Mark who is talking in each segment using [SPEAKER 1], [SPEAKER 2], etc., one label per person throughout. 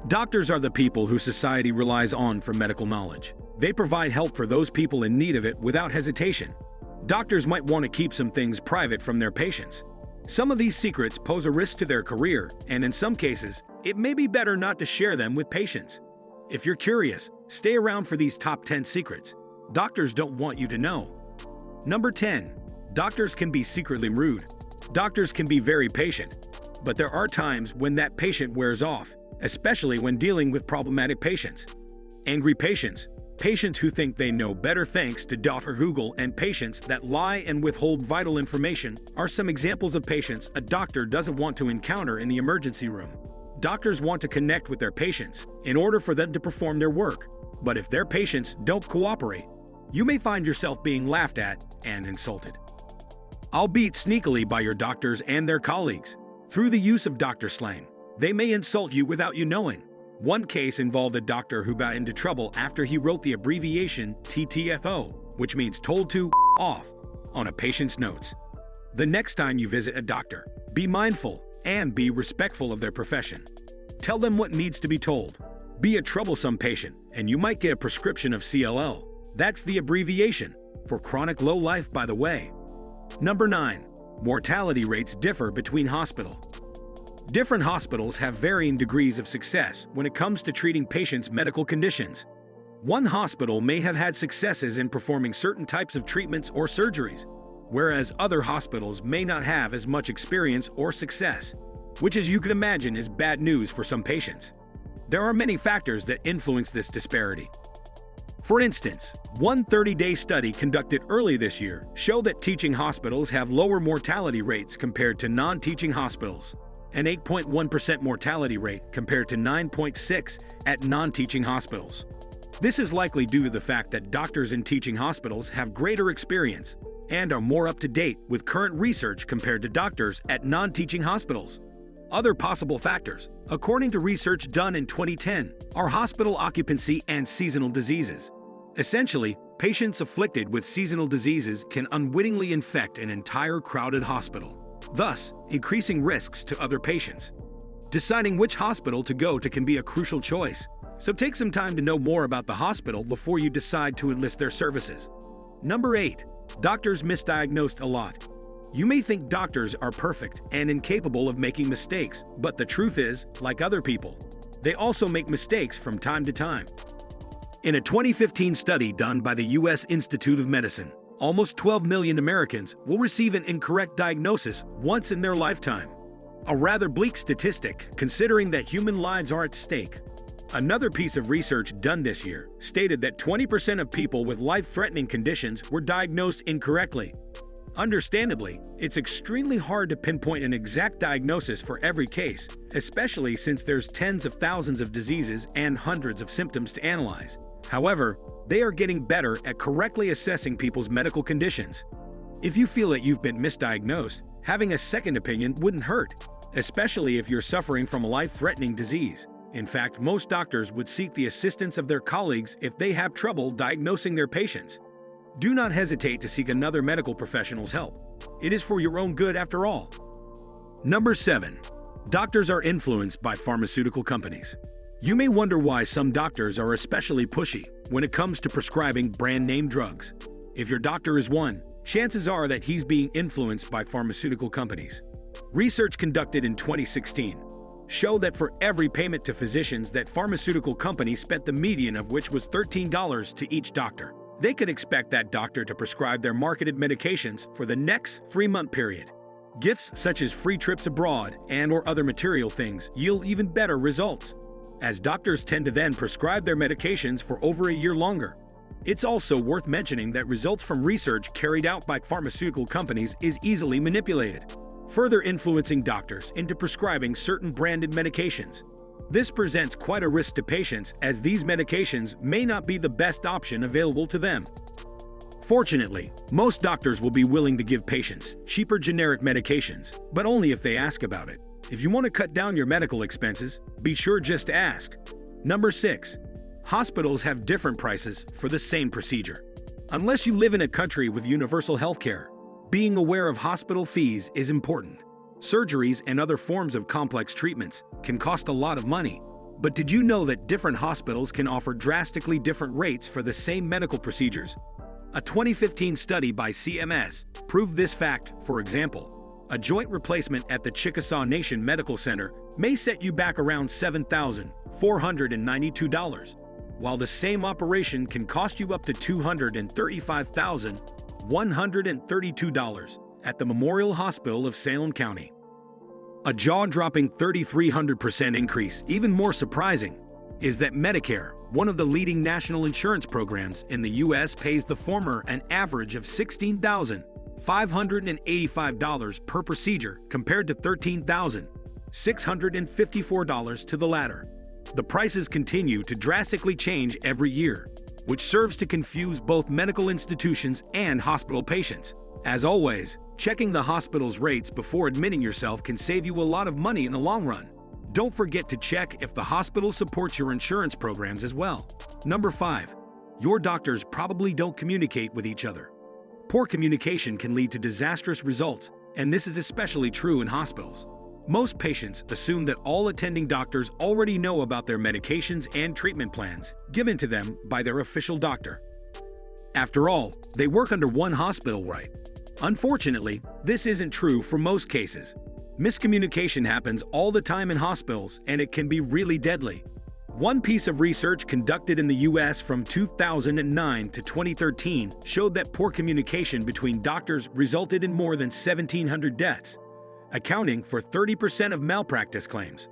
[SPEAKER 1] Doctors are the people who society relies on for medical knowledge. They provide help for those people in need of it without hesitation. Doctors might want to keep some things private from their patients. Some of these secrets pose a risk to their career, and in some cases, it may be better not to share them with patients. If you're curious, stay around for these top 10 secrets doctors don't want you to know. Number 10. Doctors can be secretly rude. Doctors can be very patient, but there are times when that patient wears off, especially when dealing with problematic patients. Angry patients, patients who think they know better thanks to Dr. Google, and patients that lie and withhold vital information are some examples of patients a doctor doesn't want to encounter in the emergency room. Doctors want to connect with their patients in order for them to perform their work, but if their patients don't cooperate, you may find yourself being laughed at and insulted. Albeit sneakily by your doctors and their colleagues. Through the use of doctor slang, they may insult you without you knowing. One case involved a doctor who got into trouble after he wrote the abbreviation TTFO, which means told to off, on a patient's notes. The next time you visit a doctor, be mindful and be respectful of their profession. Tell them what needs to be told. Be a troublesome patient, and you might get a prescription of CLL. That's the abbreviation for chronic low life, by the way. Number 9. Mortality rates differ between hospitals. Different hospitals have varying degrees of success when it comes to treating patients' medical conditions. One hospital may have had successes in performing certain types of treatments or surgeries, whereas other hospitals may not have as much experience or success, which, as you can imagine, is bad news for some patients. There are many factors that influence this disparity. For instance, one 30-day study conducted early this year showed that teaching hospitals have lower mortality rates compared to non-teaching hospitals, an 8.1% mortality rate compared to 9.6% at non-teaching hospitals. This is likely due to the fact that doctors in teaching hospitals have greater experience and are more up-to-date with current research compared to doctors at non-teaching hospitals. Other possible factors, according to research done in 2010, are hospital occupancy and seasonal diseases. Essentially, patients afflicted with seasonal diseases can unwittingly infect an entire crowded hospital, thus increasing risks to other patients. Deciding which hospital to go to can be a crucial choice, so take some time to know more about the hospital before you decide to enlist their services. Number 8. Doctors misdiagnosed a lot. You may think doctors are perfect and incapable of making mistakes, but the truth is, like other people, they also make mistakes from time to time. In a 2015 study done by the U.S. Institute of Medicine, almost 12 million Americans will receive an incorrect diagnosis once in their lifetime. A rather bleak statistic, considering that human lives are at stake. Another piece of research done this year stated that 20% of people with life-threatening conditions were diagnosed incorrectly. Understandably, it's extremely hard to pinpoint an exact diagnosis for every case, especially since there's tens of thousands of diseases and hundreds of symptoms to analyze. However, they are getting better at correctly assessing people's medical conditions. If you feel that you've been misdiagnosed, having a second opinion wouldn't hurt, especially if you're suffering from a life-threatening disease. In fact, most doctors would seek the assistance of their colleagues if they have trouble diagnosing their patients. Do not hesitate to seek another medical professional's help. It is for your own good after all. Number 7. Doctors are influenced by pharmaceutical companies. You may wonder why some doctors are especially pushy when it comes to prescribing brand-name drugs. If your doctor is one, chances are that he's being influenced by pharmaceutical companies. Research conducted in 2016 showed that for every payment to physicians that pharmaceutical companies spent, the median of which was $13 to each doctor, they could expect that doctor to prescribe their marketed medications for the next 3-month period. Gifts such as free trips abroad and/or other material things yield even better results, as doctors tend to then prescribe their medications for over a year longer. It's also worth mentioning that results from research carried out by pharmaceutical companies is easily manipulated, further influencing doctors into prescribing certain branded medications. This presents quite a risk to patients, as these medications may not be the best option available to them. Fortunately, most doctors will be willing to give patients cheaper generic medications, but only if they ask about it. If you want to cut down your medical expenses, be sure just to ask. Number 6. Hospitals have different prices for the same procedure. Unless you live in a country with universal healthcare, being aware of hospital fees is important. Surgeries and other forms of complex treatments can cost a lot of money. But did you know that different hospitals can offer drastically different rates for the same medical procedures? A 2015 study by CMS proved this fact. For example, a joint replacement at the Chickasaw Nation Medical Center may set you back around $7,492, while the same operation can cost you up to $235,132 at the Memorial Hospital of Salem County. A jaw-dropping 3,300% increase. Even more surprising is that Medicare, one of the leading national insurance programs in the U.S., pays the former an average of $16,585 per procedure compared to $13,654 to the latter. The prices continue to drastically change every year, which serves to confuse both medical institutions and hospital patients. As always, checking the hospital's rates before admitting yourself can save you a lot of money in the long run. Don't forget to check if the hospital supports your insurance programs as well. Number 5. Your doctors probably don't communicate with each other. Poor communication can lead to disastrous results, and this is especially true in hospitals. Most patients assume that all attending doctors already know about their medications and treatment plans given to them by their official doctor. After all, they work under one hospital, right? Unfortunately, this isn't true for most cases. Miscommunication happens all the time in hospitals, and it can be really deadly. One piece of research conducted in the U.S. from 2009 to 2013 showed that poor communication between doctors resulted in more than 1,700 deaths, accounting for 30% of malpractice claims,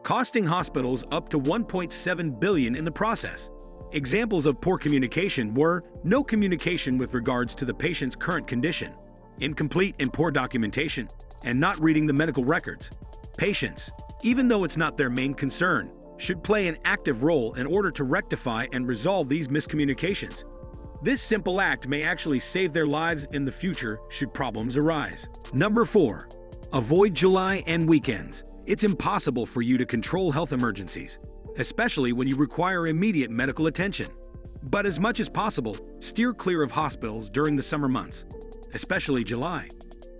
[SPEAKER 1] costing hospitals up to $1.7 billion in the process. Examples of poor communication were no communication with regards to the patient's current condition, incomplete and poor documentation, and not reading the medical records. Patients, even though it's not their main concern, should play an active role in order to rectify and resolve these miscommunications. This simple act may actually save their lives in the future should problems arise. Number 4. Avoid July and weekends. It's impossible for you to control health emergencies, especially when you require immediate medical attention. But as much as possible, steer clear of hospitals during the summer months, especially July.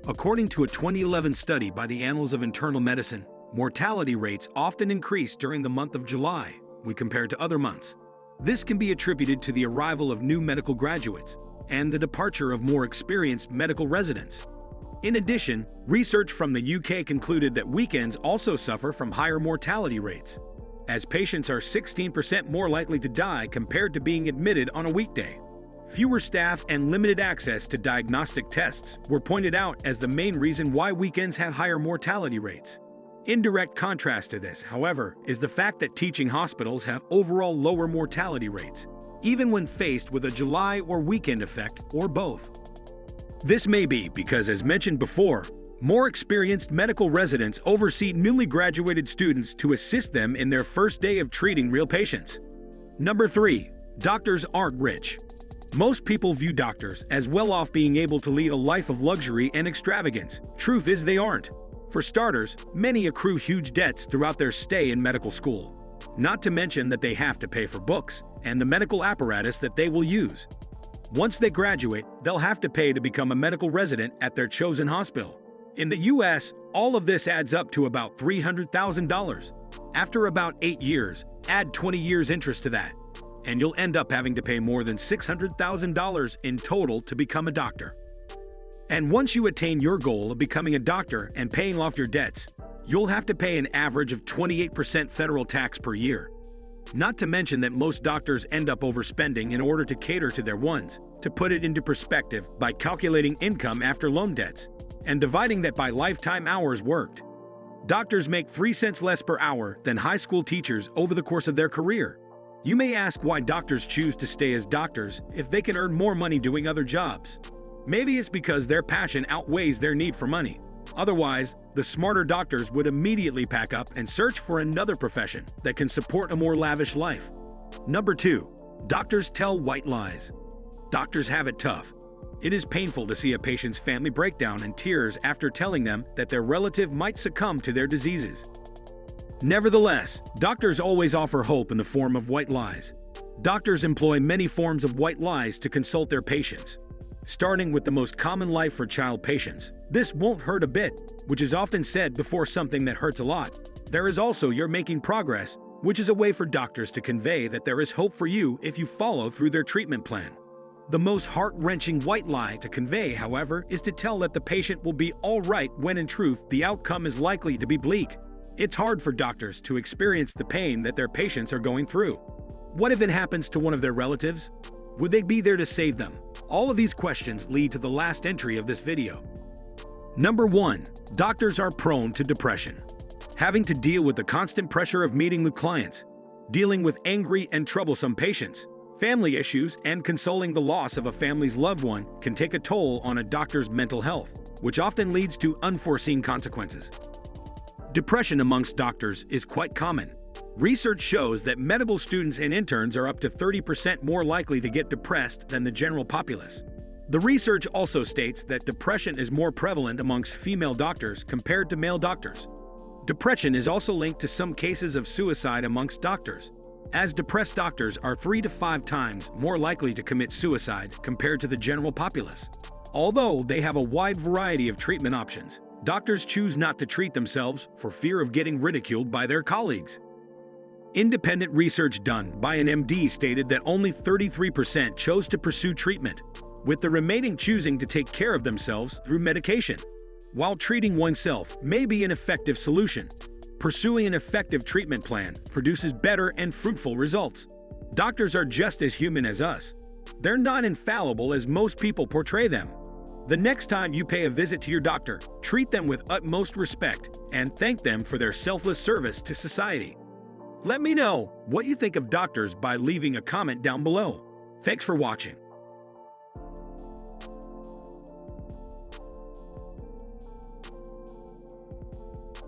[SPEAKER 1] According to a 2011 study by the Annals of Internal Medicine, mortality rates often increase during the month of July when compared to other months. This can be attributed to the arrival of new medical graduates and the departure of more experienced medical residents. In addition, research from the UK concluded that weekends also suffer from higher mortality rates, as patients are 16% more likely to die compared to being admitted on a weekday. Fewer staff and limited access to diagnostic tests were pointed out as the main reason why weekends have higher mortality rates. In direct contrast to this, however, is the fact that teaching hospitals have overall lower mortality rates, even when faced with a July or weekend effect or both. This may be because, as mentioned before, more experienced medical residents oversee newly graduated students to assist them in their first day of treating real patients. Number 3. Doctors aren't rich. Most people view doctors as well off, being able to lead a life of luxury and extravagance. Truth is, they aren't. For starters, many accrue huge debts throughout their stay in medical school, not to mention that they have to pay for books and the medical apparatus that they will use. Once they graduate, they'll have to pay to become a medical resident at their chosen hospital. In the U.S., all of this adds up to about $300,000. After about 8 years, add 20 years interest to that, and you'll end up having to pay more than $600,000 in total to become a doctor. And once you attain your goal of becoming a doctor and paying off your debts, you'll have to pay an average of 28% federal tax per year. Not to mention that most doctors end up overspending in order to cater to their ones. To put it into perspective, by calculating income after loan debts and dividing that by lifetime hours worked, doctors make 3 cents less per hour than high school teachers over the course of their career. You may ask why doctors choose to stay as doctors if they can earn more money doing other jobs. Maybe it's because their passion outweighs their need for money. Otherwise, the smarter doctors would immediately pack up and search for another profession that can support a more lavish life. Number 2. Doctors tell white lies. Doctors have it tough. It is painful to see a patient's family break down in tears after telling them that their relative might succumb to their diseases. Nevertheless, doctors always offer hope in the form of white lies. Doctors employ many forms of white lies to consult their patients, starting with the most common life for child patients. This won't hurt a bit, which is often said before something that hurts a lot. There is also "you're making progress," which is a way for doctors to convey that there is hope for you if you follow through their treatment plan. The most heart-wrenching white lie to convey, however, is to tell that the patient will be all right when in truth the outcome is likely to be bleak. It's hard for doctors to experience the pain that their patients are going through. What if it happens to one of their relatives? Would they be there to save them? All of these questions lead to the last entry of this video. Number 1. Doctors are prone to depression. Having to deal with the constant pressure of meeting with clients, dealing with angry and troublesome patients, family issues, and consoling the loss of a family's loved one can take a toll on a doctor's mental health, which often leads to unforeseen consequences. Depression amongst doctors is quite common. Research shows that medical students and interns are up to 30% more likely to get depressed than the general populace. The research also states that depression is more prevalent amongst female doctors compared to male doctors. Depression is also linked to some cases of suicide amongst doctors, as depressed doctors are 3 to 5 times more likely to commit suicide compared to the general populace. Although they have a wide variety of treatment options, doctors choose not to treat themselves for fear of getting ridiculed by their colleagues. Independent research done by an MD stated that only 33% chose to pursue treatment, with the remaining choosing to take care of themselves through medication. While treating oneself may be an effective solution, pursuing an effective treatment plan produces better and fruitful results. Doctors are just as human as us. They're not infallible as most people portray them. The next time you pay a visit to your doctor, treat them with utmost respect and thank them for their selfless service to society. Let me know what you think of doctors by leaving a comment down below. Thanks for watching.